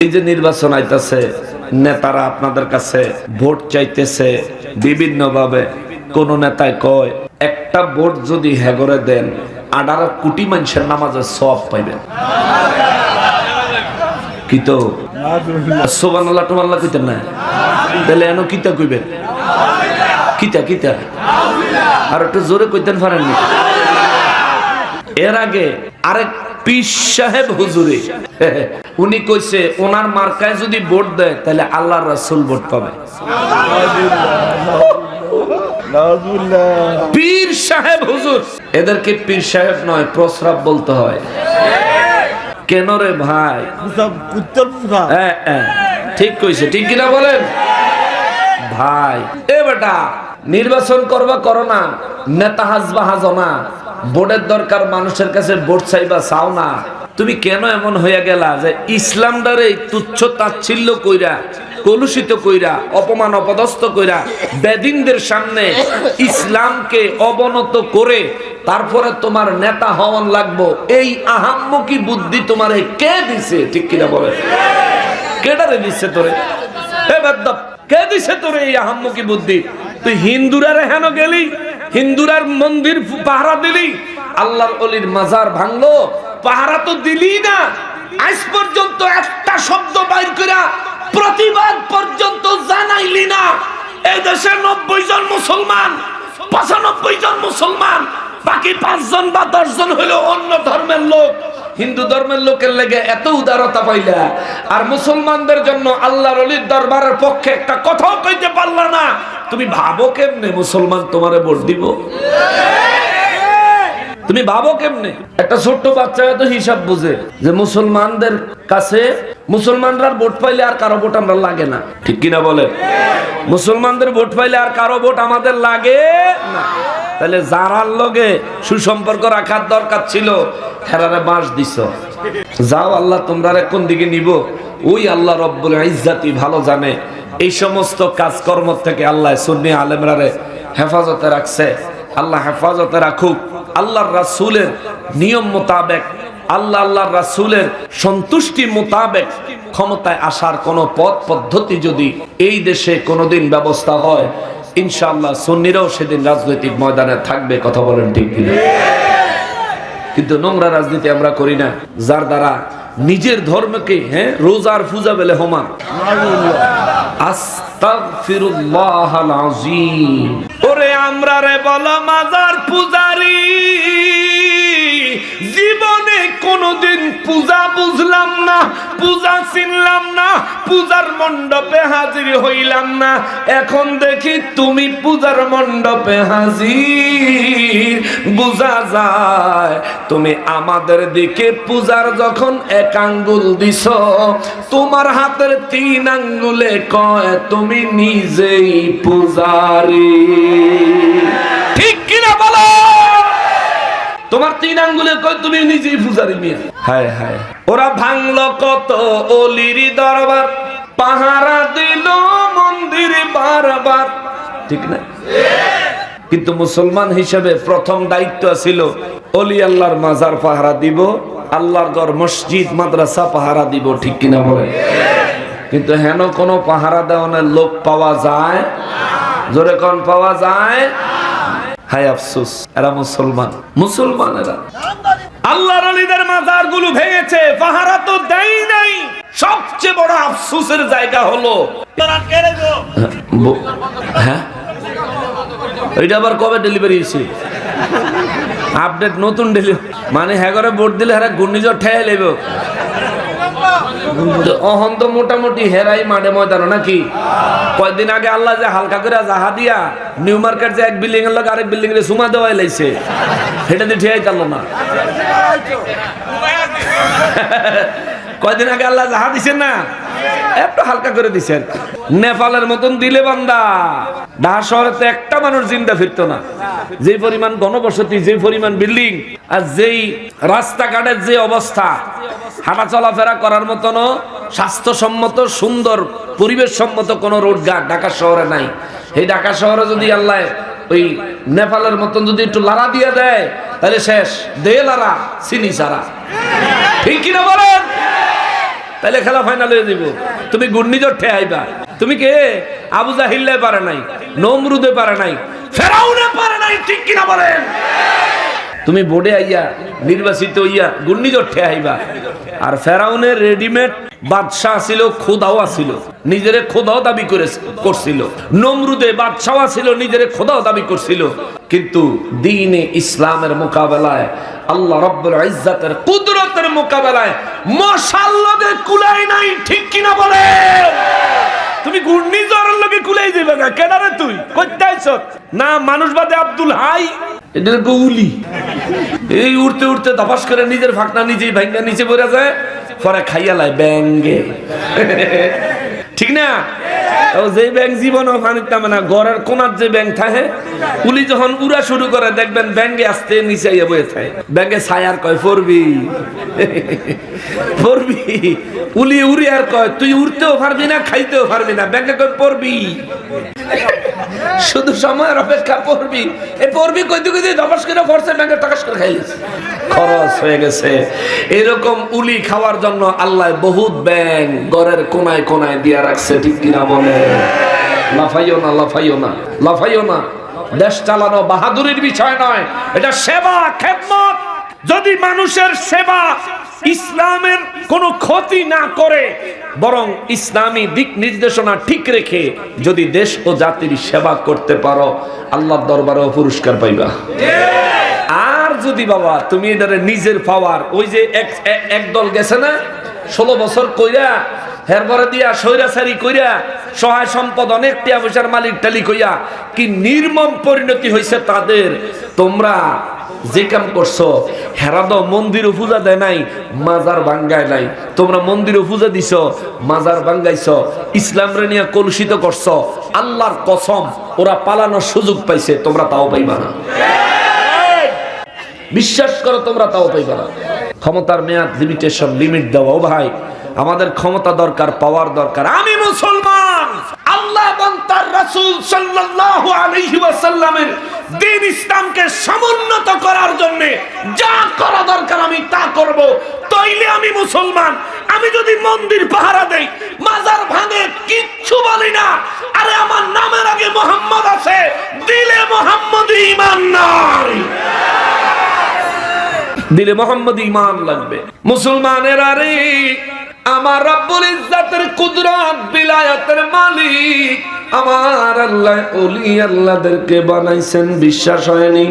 এই যে নির্বাচন আইতাছে, নেতারা আপনাদের কাছে ভোট চাইতেছে বিভিন্ন ভাবে। কোন নেতায় কয় একটা ভোট যদি হেগরে দেন 18 কোটি মানুষের নামাজের সওয়াব পাইবেন। কি তো সুবহানাল্লাহ তুমাল্লাহ কইতেন না? তাহলে এনো কিতা কইবেন? কিতা কিতা আর একটু জোরে কইতেন পারেননি? এর আগে আরেক পীর সাহেব হুজুরে উনি কইছে ওনার মার্কায় যদি ভোট দেয় তাহলে আল্লাহর রাসূল ভোট পাবে। পীর সাহেব হুজুর, এদেরকে পীর সাহেব নয় প্রস্রাব বলতে হয়। কেন রে ভাই? ঠিক কইছে, ঠিক কিনা বলেন ভাই? এ বেটা নির্বাচন করবা করো না, নেতা হাজবা হাজো না, ভোটের দরকার মানুষের কাছে ভোট চাইবা চাও না। তুমি কেন এমন হইয়া গেলা যে ইসলামটারে তুচ্ছ তাচ্ছিল্য কইরা, কলুষিত কইরা, অপমান অপদস্থ কইরা বেদিনদের সামনে ইসলামকে অবনত করে তারপরে তোমার নেতা হওয়ান লাগবো, এই আহাম্মকি বুদ্ধি তোমারে কে দিছে? ঠিক কিনা বলে? কেডারে দিছে তোরে? হে বেদ্দপ, কে দিছে তোরে এই আহাম্মকি বুদ্ধি? তুই হিন্দুরা হেন গেলি, হিন্দুরার মন্দির পাহারা দিলি, আল্লাহর ওলির মাজার ভাঙলো, পাহারা তো দিলি না। আজ পর্যন্ত একটা শব্দ বাইর কইরা প্রতিবাদ পর্যন্ত জানাইলি না। এই দেশে 90 জন মুসলমান, 95 জন মুসলমান, বাকি 5 জন বা 10 জন হলো অন্য ধর্মের লোক। হিন্দু ধর্মের লোকের লেগে এত উদারতা পাইলা, আর মুসলমানদের জন্য আল্লাহর ওলির দরবারের পক্ষে একটা কথাও কইতে পারলা না। তুমি ভাবো কেমনে মুসলমান তোমারে ভোট দিব? তুমি ভাবো কেমনে? একটা ছোট্ট বাচ্চা তো হিসাব বুঝে যে মুসলমানদের কাছে মুসলমানরা ভোট পাইলে আর কারো ভোট আমরা লাগে না। ঠিক কিনা বলে? মুসলমানদের ভোট পাইলে আর কারো ভোট আমাদের লাগে না। তাহলে যারার লগে সুসম্পর্ক রাখার দরকার ছিল হেরারে বাঁশ দিছ। যাও আল্লাহ তোমরা কোন দিকে নিব ওই আল্লাহ রব্বুল ইজ্জাতি ভালো জানে। এই সমস্ত কাজকর্ম থেকে আল্লাহ সুন্নি আলেমরারে হেফাজতে রাখছে। আল্লাহ হেফাজতে রাখুক। আল্লাহর রাসূলের নিয়ম মোতাবেক, আল্লাহর রাসূলের সন্তুষ্টি মোতাবেক ক্ষমতায় আসার কোন পথ পদ্ধতি যদি এই দেশে কোনোদিন ব্যবস্থা হয়, ইনশাআল্লাহ সুন্নিরাও সেদিন রাজনৈতিক ময়দানে থাকবে। কথা বলেন ঠিক কিনা? কিন্তু নোংরা রাজনীতি আমরা করি না, যার দ্বারা নিজের ধর্মকে রোজার পূজা বেলে হোমান। আস্তাগফিরুল্লাহাল আযীম। ওরে আমরা রে বলো মাজার পূজারি, জীবনে কোনদিন পূজা বুঝলাম না, পূজা চিনলাম না, পূজার মণ্ডপে হাজির হইলাম না। এখন দেখি তুমি পূজার মণ্ডপে হাজির, বুঝা যায় তুমি আমাদের দিকে পূজার যখন এক আঙ্গুল দিছ, তোমার হাতের 3 আঙ্গুলে কয় তুমি নিজেই পূজারি। ঠিক কিনা বলো? তোমার 3 আঙ্গুলে কয় তুমি নিজেই পূজারি। মিয়া হায় হায়, ওরা ভাঙলো কত অলির দরবার, পাহারা দিল মন্দির বারবার। ঠিক না? কিন্তু মুসলমান হিসেবে প্রথম দায়িত্ব ছিল অলি আল্লাহর মাজার পাহারা দিব, আল্লাহর ঘর মসজিদ মাদ্রাসা পাহারা দিব। ঠিক কিনা বলে? কিন্তু হেন কোন পাহারা দেওয়ানোর লোক পাওয়া যায়? জোরে কোন পাওয়া যায়? হায় আফসোস, এরা মুসলমান, মুসলমানেরা আল্লাহর ওলিদের মাজার গুলো ভেঙেছে, পাহারা তো দেয় নাই। সবচেয়ে বড় আফসোসের জায়গা হলো হ্যাঁ, এটা আবার কবে ডেলিভারি হয়েছে? আপডেট নতুন ডেলিভারি মানে হ্যাঁ করে ভোট দিলে হেরা ঘূর্ণিঝড় ঠেয়ে লেব। অহন তো মোটামুটি হেরাই মাঠে ময়দানো নাকি? কয়েকদিন আগে আল্লাহ যে হালকা করে জাহা দিয়া নিউ মার্কেট যে এক বিল্ডিং এর লোক আরেক বিল্ডিং এর সুমা দেওয়াই লাইছে, সেটা দিয়ে ঠেয়াই চাললো না। কয়েকদিন আগে আল্লাহ জাহা দিছেন না, একটু হালকা করে দিছেন। নেপালের মতন দিলে বান্দা ঢাকা শহরে তো একটা মানুষ জিন্দা ফিরতো না। যে পরিমাণ গণবসতি, যে পরিমাণ বিল্ডিং, আর যেই রাস্তাঘাটের যে অবস্থা, হাঁটা চলাফেরা করার মতন স্বাস্থ্যসম্মত সুন্দর পরিবেশ সম্মত কোন রোড ঘাট ঢাকা শহরে নাই। এই ঢাকা শহরে যদি আল্লাহ ওই নেপালের মতন যদি একটু লারা দিয়ে দেয় তাহলে শেষ, দে লারা চিনি সারা। ঠিক কিনা বলেন? তাহলে খেলা ফাইনাল হয়ে যাব। তুমি ঘূর্ণিঝড় ঠেয়াইবা। তুমি কে? আবু জাহিল্লে পারে নাই, নমরুদে পারে নাই, ফেরাউনে পারে নাই, ঠিক কিনা বলেন? তুমি বোর্ডে আইয়া নির্বাচিত হইয়া ঘূর্ণিঝড় ঠেয়াইবা। আর ফেরাউনের রেডিমেড বাদশাহ ছিল, খোদাও ছিল, নিজেরে খোদাও দাবি করছিল। নমরুদে বাদশাহ ছিল, নিজেরে খোদাও দাবি করছিল। কিন্তু দ্বীনে ইসলামের মোকাবেলায়, আল্লাহ রাব্বুল ইজ্জাতের কুদরতের মোকাবেলায় মশাল্লাদের কুলাই নাই, ঠিক কিনা বলে? তুমি ঘূর্ণিঝড়ের লগে কুলাই দিবে না কেনারে? তুই কইতে আইছ না মানুষবাদে আব্দুল হাই, এটা গৌলি। এই উড়তে উড়তে ধপাস করে নিজের ফাঁকনা নিজেই ভাঙ্গা নিচে পড়ে যায়, পরে খাইয়া লাই ব্যাঙ্গে, ঠিক না? যে ব্যাংক জীবনও পানির নামে না, ঘরের কোনার যে ব্যাংক থাকে, উলি যখন উড়া শুরু করে দেখবেন ব্যাঙ্গে আসতে নিচে আইয়া বয়ে থাকে। ব্যাঙ্গে ছায়ার কয় পড়বি পড়বি, উলি উড়ি আর কয় তুই উড়তেও পারবি না, খাইতেও পারবি না। ব্যাঙ্গে কয় পড়বি, শুধু সময়ের অপেক্ষা, পড়বি। এই পড়বি কইতে কইতে ধপাস করে পড়ছে, ব্যাঙ্গে টাকাস করে খাইলিস, খরচ হয়ে গেছে। এরকম উলি খাওয়ার জন্য আল্লাহ বহুত ব্যাংক ঘরের কোনায় কোনায় দিয়া রাখছে, ঠিক কিনা বলে? লাফাইও না, লাফাইও না, লাফাইও না। দেশ চালানো বাহাদুরির বিষয় নয়, এটা সেবা, খেদমত। যদি মানুষের সেবা ইসলামের কোনো ক্ষতি না করে, বরং ইসলামী দিক নির্দেশনা ঠিক রেখে যদি দেশ ও জাতির সেবা করতে পারো, আল্লাহর দরবারেও পুরস্কার পাইবা। আর যদি বাবা তুমি এটারে নিজের পাওয়ার, ওই যে এক দল গেছে না 16 বছর কইরা, হেরপরে দিয়া সৈরাচারি কইরা, সহায় সম্পদ অনেক টিয়া পয়সার মালিক টালিক হইয়া কি নির্মম পরিণতি হয়েছে তাদের। তোমরা যে কাম করছো, হেরা তো মন্দিরও পূজা দেয় নাই, মাজার ভাঙ্গায় নাই। তোমরা মন্দিরও পূজা দিছ, মাজার ভাঙ্গাইছ, ইসলাম রে নিয়ে কলুষিত করছো। আল্লাহর কসম, ওরা পালানোর সুযোগ পাইছে, তোমরা তাও পাইবা না। বিশ্বাস করো, তোমরা তাও পাইবা না। ক্ষমতার মেয়াদ লিমিটেশন, লিমিট দেওয়া। ও ভাই, আমাদের ক্ষমতা দরকার, পাওয়ার দরকার। আমি মুসলমান, আল্লাহ এবং তার রাসূল সাল্লাল্লাহু আলাইহি ওয়াসাল্লামের দ্বীন ইসলামকে সমুন্নত করার জন্য যা করা দরকার আমি তা করব। তাইলে আমি মুসলমান। আমি যদি মন্দির পাহারা দেই, মাজার ভাঙে, কিচ্ছু বলি না, আরে আমার নামের আগে মুহাম্মদ আছে, দিলে মুহাম্মদি ঈমান নাই, দিলে মুহাম্মদি ঈমান লাগবে। মুসলমানের আরে আমার রব্বুল ইজ্জাতের কুদরত, বিলায়াতের মালিক আমার আল্লাহ, ওলি আল্লাহদেরকে বানাইছেন, বিশ্বাস হয়নি?